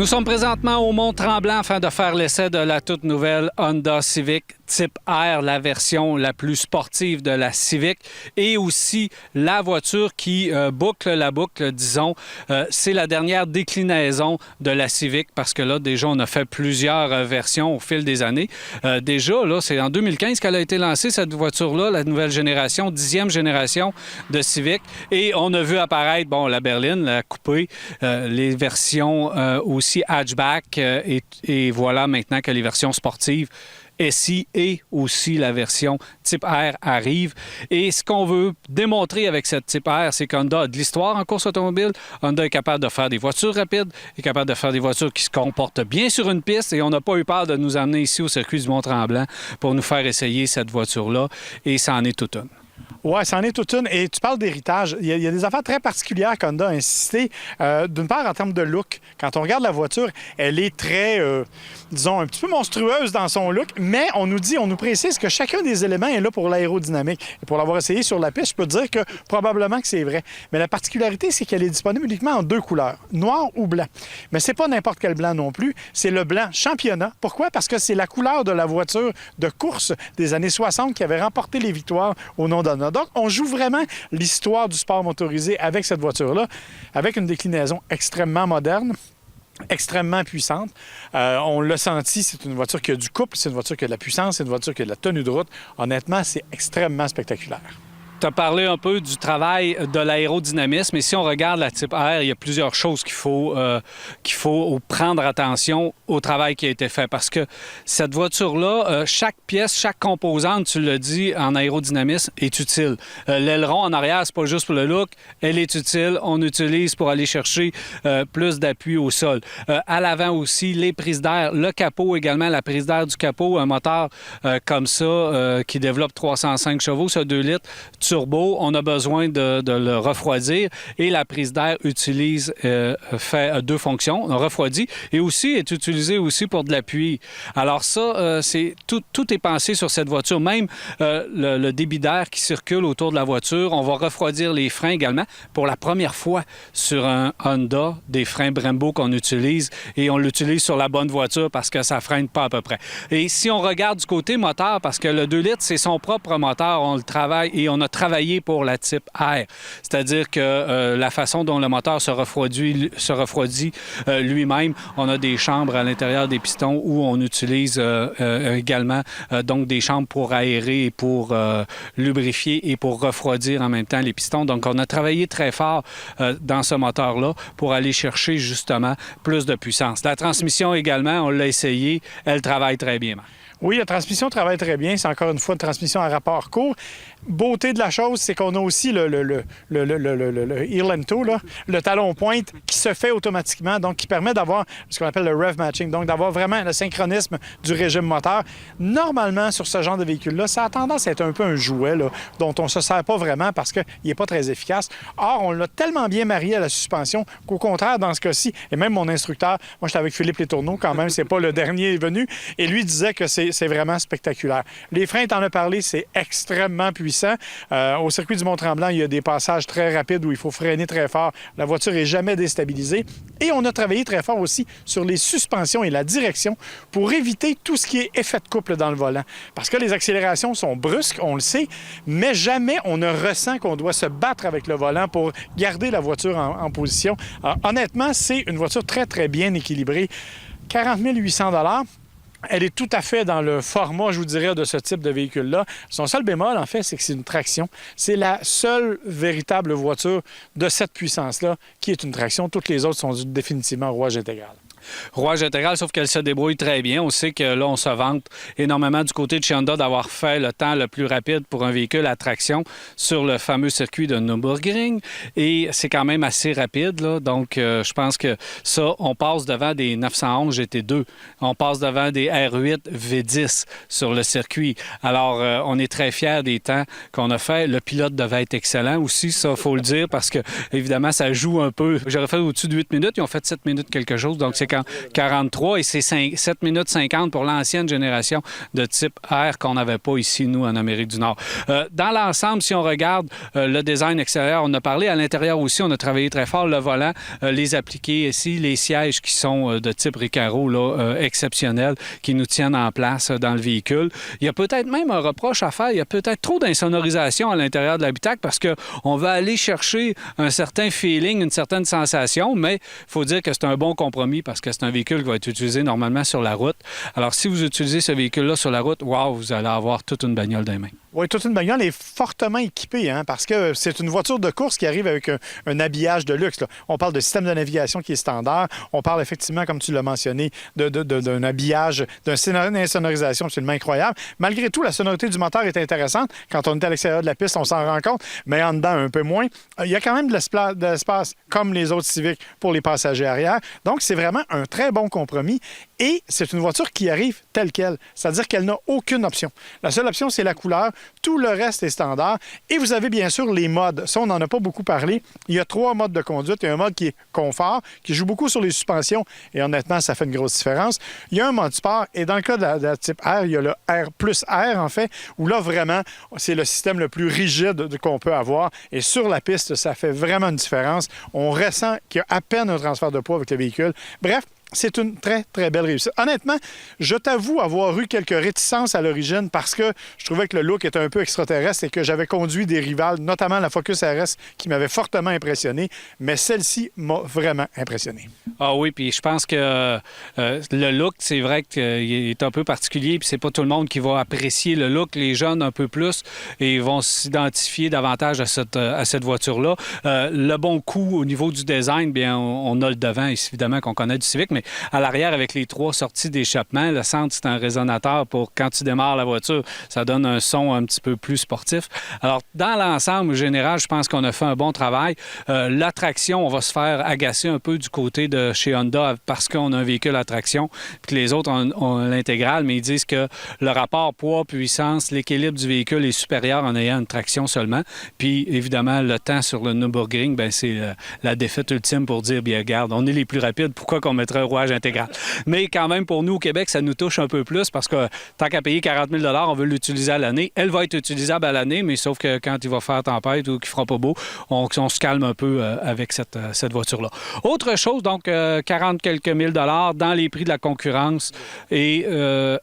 Nous sommes présentement au Mont-Tremblant afin de faire l'essai de la toute nouvelle Honda Civic Type R, la version la plus sportive de la Civic et aussi la voiture qui boucle la boucle, disons. C'est la dernière déclinaison de la Civic parce que là, déjà, on a fait plusieurs versions au fil des années. Déjà, là, c'est en 2015 qu'elle a été lancée, cette voiture-là, la nouvelle génération, 10e génération de Civic. Et on a vu apparaître, bon, la berline, la coupée, les versions aussi hatchback et voilà maintenant que les versions sportives SI et aussi la version Type R arrive. Et ce qu'on veut démontrer avec cette Type R, c'est qu'Honda a de l'histoire en course automobile. Honda est capable de faire des voitures rapides, est capable de faire des voitures qui se comportent bien sur une piste et on n'a pas eu peur de nous amener ici au circuit du Mont-Tremblant pour nous faire essayer cette voiture-là et ça en est toute une. Oui, c'en est toute une. Et tu parles d'héritage. Il y a des affaires très particulières qu'Honda a insisté. D'une part, en termes de look, quand on regarde la voiture, elle est très, disons, un petit peu monstrueuse dans son look, mais on nous précise que chacun des éléments est là pour l'aérodynamique. Et pour l'avoir essayé sur la piste, je peux te dire que probablement que c'est vrai. Mais la particularité, c'est qu'elle est disponible uniquement en 2 couleurs, noir ou blanc. Mais c'est pas n'importe quel blanc non plus, c'est le blanc championnat. Pourquoi? Parce que c'est la couleur de la voiture de course des années 60 qui avait remporté les victoires au nom d'Honda. Donc, on joue vraiment l'histoire du sport motorisé avec cette voiture-là, avec une déclinaison extrêmement moderne, extrêmement puissante. On l'a senti, c'est une voiture qui a du couple, c'est une voiture qui a de la puissance, c'est une voiture qui a de la tenue de route. Honnêtement, c'est extrêmement spectaculaire. Tu as parlé un peu du travail de l'aérodynamisme, et si on regarde la Type R, il y a plusieurs choses qu'il faut prendre attention au travail qui a été fait. Parce que cette voiture-là, chaque pièce, chaque composante, tu l'as dit, en aérodynamisme, est utile. L'aileron en arrière, c'est pas juste pour le look, elle est utile. On l'utilise pour aller chercher plus d'appui au sol. À l'avant aussi, les prises d'air, le capot également, la prise d'air du capot, un moteur comme ça qui développe 305 chevaux, ça 2 litres, turbo, on a besoin de le refroidir et la prise d'air fait 2 fonctions, on refroidit et aussi est utilisée aussi pour de l'appui. Alors ça, tout est pensé sur cette voiture. Même le débit d'air qui circule autour de la voiture, on va refroidir les freins également. Pour la première fois sur un Honda, des freins Brembo qu'on utilise et on l'utilise sur la bonne voiture parce que ça freine pas à peu près. Et si on regarde du côté moteur, parce que le 2 litres, c'est son propre moteur, on le travaille et on a travaillé pour la Type R. C'est-à-dire que la façon dont le moteur se refroidit lui-même, on a des chambres à l'intérieur des pistons où on utilise également donc des chambres pour aérer et pour lubrifier et pour refroidir en même temps les pistons. Donc, on a travaillé très fort dans ce moteur-là pour aller chercher justement plus de puissance. La transmission également, on l'a essayé, elle travaille très bien. Oui, la transmission travaille très bien. C'est encore une fois une transmission à rapport court. Beauté de la chose, c'est qu'on a aussi le Irlento, le talon pointe qui se fait automatiquement, donc qui permet d'avoir ce qu'on appelle le rev matching, donc d'avoir vraiment le synchronisme du régime moteur. Normalement, sur ce genre de véhicule-là, ça a tendance à être un peu un jouet dont on ne se sert pas vraiment parce qu'il n'est pas très efficace. Or, on l'a tellement bien marié à la suspension qu'au contraire, dans ce cas-ci, et même mon instructeur, moi j'étais avec Philippe Letourneau quand même, c'est pas le dernier venu, et lui disait que c'est vraiment spectaculaire. Les freins, t'en as parlé, c'est extrêmement puissant. Au circuit du Mont-Tremblant, il y a des passages très rapides où il faut freiner très fort. La voiture n'est jamais déstabilisée. Et on a travaillé très fort aussi sur les suspensions et la direction pour éviter tout ce qui est effet de couple dans le volant. Parce que les accélérations sont brusques, on le sait, mais jamais on ne ressent qu'on doit se battre avec le volant pour garder la voiture en position. Alors, honnêtement, c'est une voiture très, très bien équilibrée. 40 800 $. Elle est tout à fait dans le format, je vous dirais, de ce type de véhicule-là. Son seul bémol, en fait, c'est que c'est une traction. C'est la seule véritable voiture de cette puissance-là qui est une traction. Toutes les autres sont définitivement rouage intégral. Rouage intégral, sauf qu'elle se débrouille très bien. On sait que là, on se vante énormément du côté de chez Honda d'avoir fait le temps le plus rapide pour un véhicule à traction sur le fameux circuit de Nürburgring. Et c'est quand même assez rapide, là. Donc, je pense que ça, on passe devant des 911 GT2. On passe devant des R8 V10 sur le circuit. Alors, on est très fiers des temps qu'on a fait. Le pilote devait être excellent aussi, ça, il faut le dire, parce que, évidemment, ça joue un peu. J'aurais fait au-dessus de 8 minutes. Ils ont fait 7 minutes quelque chose. Donc, c'est 43 et c'est 7 minutes 50 pour l'ancienne génération de type R qu'on n'avait pas ici, nous, en Amérique du Nord. Dans l'ensemble, si on regarde le design extérieur, on a parlé à l'intérieur aussi, on a travaillé très fort le volant, les appliqués ici, les sièges qui sont de type Recaro, là, exceptionnels, qui nous tiennent en place dans le véhicule. Il y a peut-être même un reproche à faire, il y a peut-être trop d'insonorisation à l'intérieur de l'habitacle parce qu'on va aller chercher un certain feeling, une certaine sensation, mais il faut dire que c'est un bon compromis parce que c'est un véhicule qui va être utilisé normalement sur la route. Alors, si vous utilisez ce véhicule-là sur la route, wow, vous allez avoir toute une bagnole dans les mains. Oui, toute une bagnole est fortement équipée, hein, parce que c'est une voiture de course qui arrive avec un habillage de luxe, là. On parle de système de navigation qui est standard. On parle effectivement, comme tu l'as mentionné, d'un habillage, d'une insonorisation absolument incroyable. Malgré tout, la sonorité du moteur est intéressante. Quand on est à l'extérieur de la piste, on s'en rend compte, mais en dedans, un peu moins. Il y a quand même de l'espace, comme les autres Civic, pour les passagers arrière. Donc, c'est vraiment un très bon compromis. Et c'est une voiture qui arrive telle qu'elle, c'est-à-dire qu'elle n'a aucune option. La seule option, c'est la couleur. Tout le reste est standard. Et vous avez bien sûr les modes. Ça, on n'en a pas beaucoup parlé. Il y a 3 modes de conduite. Il y a un mode qui est confort, qui joue beaucoup sur les suspensions. Et honnêtement, ça fait une grosse différence. Il y a un mode sport. Et dans le cas de la type R, il y a le R plus R, en fait, où là, vraiment, c'est le système le plus rigide qu'on peut avoir. Et sur la piste, ça fait vraiment une différence. On ressent qu'il y a à peine un transfert de poids avec le véhicule. Bref, c'est une très, très belle réussite. Honnêtement, je t'avoue avoir eu quelques réticences à l'origine parce que je trouvais que le look était un peu extraterrestre et que j'avais conduit des rivales, notamment la Focus RS, qui m'avait fortement impressionné. Mais celle-ci m'a vraiment impressionné. Ah oui, puis je pense que le look, c'est vrai qu'il est un peu particulier, puis c'est pas tout le monde qui va apprécier le look. Les jeunes un peu plus et vont s'identifier davantage à cette voiture-là. Le bon coup au niveau du design, bien, on a le devant, évidemment, qu'on connaît du Civic, mais à l'arrière, avec les 3 sorties d'échappement, le centre, c'est un résonateur pour quand tu démarres la voiture, ça donne un son un petit peu plus sportif. Alors, dans l'ensemble général, je pense qu'on a fait un bon travail. La traction, on va se faire agacer un peu du côté de chez Honda parce qu'on a un véhicule à traction, puis que les autres ont l'intégrale, mais ils disent que le rapport poids-puissance, l'équilibre du véhicule est supérieur en ayant une traction seulement. Puis, évidemment, le temps sur le Nürburgring, bien, c'est la défaite ultime pour dire, bien, regarde, on est les plus rapides, pourquoi qu'on mettrait un rouage intégral? Mais quand même, pour nous, au Québec, ça nous touche un peu plus parce que tant qu'à payer 40 000 on veut l'utiliser à l'année. Elle va être utilisable à l'année, mais sauf que quand il va faire tempête ou qu'il fera pas beau, on se calme un peu avec cette voiture-là. Autre chose, donc, 40 quelques mille dollars dans les prix de la concurrence et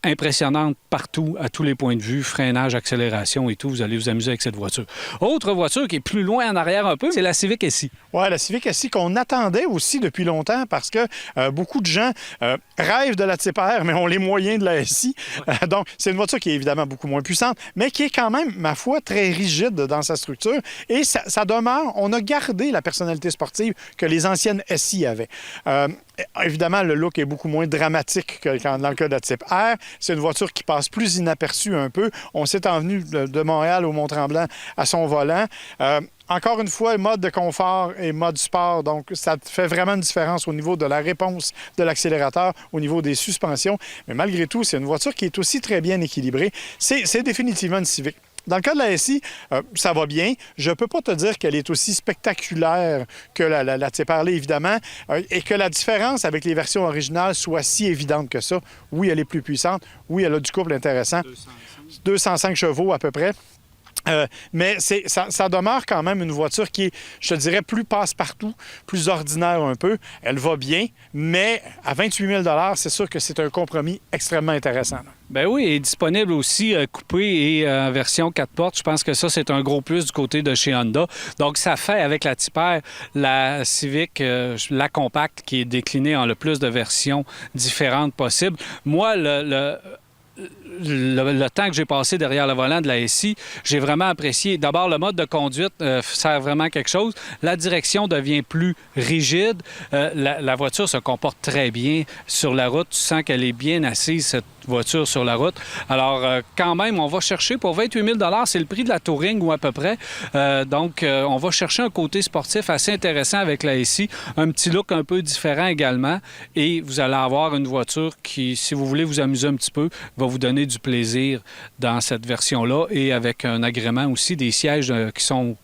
impressionnante partout, à tous les points de vue, freinage, accélération et tout. Vous allez vous amuser avec cette voiture. Autre voiture qui est plus loin en arrière un peu, c'est la Civic SI. Oui, la Civic SI qu'on attendait aussi depuis longtemps parce que beaucoup de gens rêvent de la type R, mais ont les moyens de la SI. Donc, c'est une voiture qui est évidemment beaucoup moins puissante, mais qui est quand même, ma foi, très rigide dans sa structure. Et ça demeure, on a gardé la personnalité sportive que les anciennes SI avaient. Évidemment, le look est beaucoup moins dramatique que dans le cas de la type R. C'est une voiture qui passe plus inaperçue un peu. On s'est envenu de Montréal au Mont-Tremblant à son volant. Encore une fois, mode de confort et mode sport. Donc, ça fait vraiment une différence au niveau de la réponse de l'accélérateur, au niveau des suspensions. Mais malgré tout, c'est une voiture qui est aussi très bien équilibrée. C'est définitivement une Civic. Dans le cas de la SI, ça va bien. Je ne peux pas te dire qu'elle est aussi spectaculaire que la Type R, évidemment, et que la différence avec les versions originales soit si évidente que ça. Oui, elle est plus puissante. Oui, elle a du couple intéressant. 205 chevaux à peu près. Mais ça demeure quand même une voiture qui est, je te dirais, plus passe-partout, plus ordinaire un peu. Elle va bien, mais à 28 000 c'est sûr que c'est un compromis extrêmement intéressant. Ben oui, elle est disponible aussi coupée et en version 4 portes. Je pense que ça, c'est un gros plus du côté de chez Honda. Donc, ça fait avec la Type R, la Civic, la compacte, qui est déclinée en le plus de versions différentes possibles. Moi, le temps que j'ai passé derrière le volant de la SI, j'ai vraiment apprécié. D'abord, le mode de conduite sert vraiment quelque chose. La direction devient plus rigide. La voiture se comporte très bien sur la route. Tu sens qu'elle est bien assise, cette voiture sur la route. Alors, quand même, on va chercher pour 28 000 c'est le prix de la Touring ou à peu près. Donc, on va chercher un côté sportif assez intéressant avec la SI. Un petit look un peu différent également. Et vous allez avoir une voiture qui, si vous voulez vous amuser un petit peu, va vous donner du plaisir dans cette version-là et avec un agrément aussi, des sièges qui sont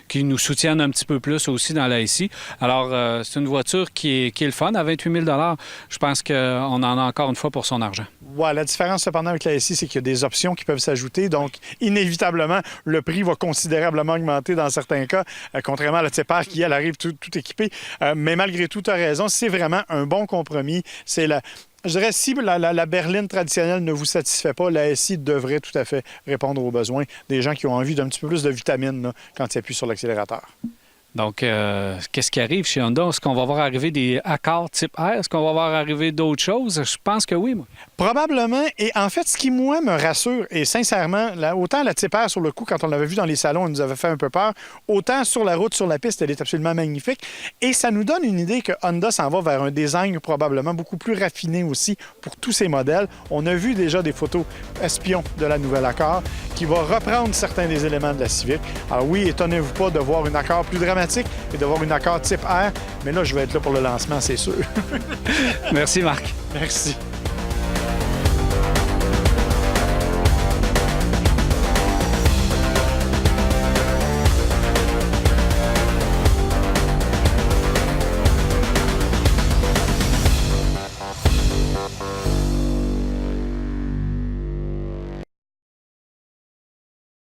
qui nous soutiennent un petit peu plus aussi dans la SI. Alors, c'est une voiture qui est le fun. À 28 000 je pense qu'on en a encore une fois pour son argent. Ouais, la différence cependant avec la SI, c'est qu'il y a des options qui peuvent s'ajouter. Donc, inévitablement, le prix va considérablement augmenter dans certains cas, contrairement à la Type R qui, elle, arrive tout équipée. Mais malgré tout, tu as raison, c'est vraiment un bon compromis. C'est je dirais, si la berline traditionnelle ne vous satisfait pas, la SI devrait tout à fait répondre aux besoins des gens qui ont envie d'un petit peu plus de vitamine là, quand ils appuient sur l'accélérateur. Donc, qu'est-ce qui arrive chez Honda? Est-ce qu'on va voir arriver des Accord Type R? Est-ce qu'on va voir arriver d'autres choses? Je pense que oui, moi. Probablement. Et en fait, ce qui, moi, me rassure, et sincèrement, autant la Type R, sur le coup, quand on l'avait vu dans les salons, elle nous avait fait un peu peur, autant sur la route, sur la piste, elle est absolument magnifique. Et ça nous donne une idée que Honda s'en va vers un design probablement beaucoup plus raffiné aussi pour tous ces modèles. On a vu déjà des photos espions de la nouvelle Accord qui va reprendre certains des éléments de la Civic. Alors oui, étonnez-vous pas de voir une Accord plus dramatique et de voir une Accord Type R, mais là, je vais être là pour le lancement, c'est sûr. Merci, Marc. Merci.